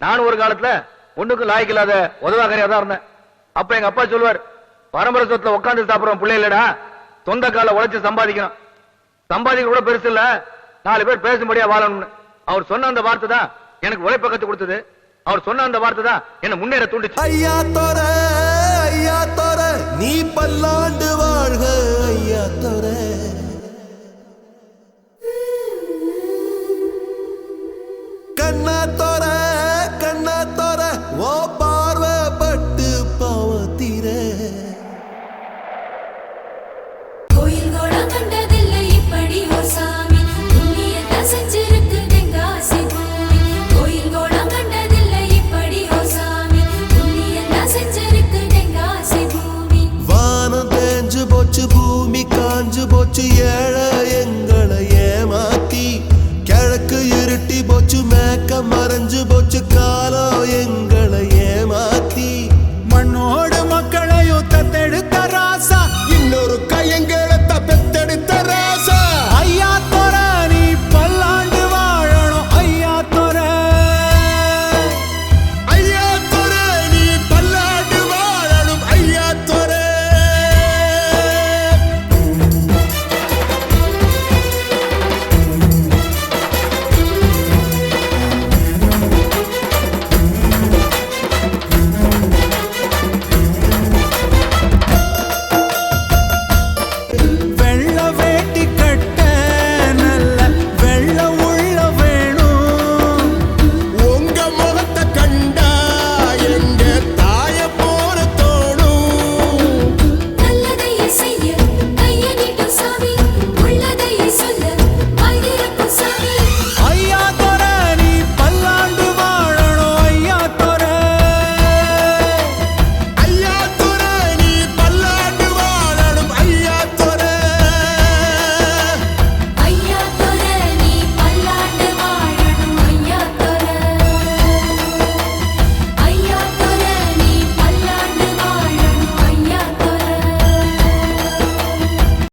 நானும் ஒரு காலத்துல ஒண்ணுக்கும் லாய்க்கு இல்லாத உதவாக்கரையா தான் இருந்தேன். அப்ப எங்க அப்பா சொல்லுவார், பரம்பரை சொத்துல உட்காந்து சாப்பிடுறோம் பிள்ளை இல்லடா, சொந்த கால உழைச்சு சம்பாதிக்கணும். சம்பாதிக்க கூட பெருசு இல்ல, 4 பேர் பேசும்படியா வாழணும்னு. அவர் சொன்ன அந்த வார்த்தை தான் எனக்கு உழைப்ப கத்து கொடுத்தது. அவர் சொன்ன அந்த வார்த்தை தான் என்ன முன்னேற தூண்டுச்சு. ஐயா தோர நீ பல்லாண்டு வாழ்க ஐயா தோர. கண்ணா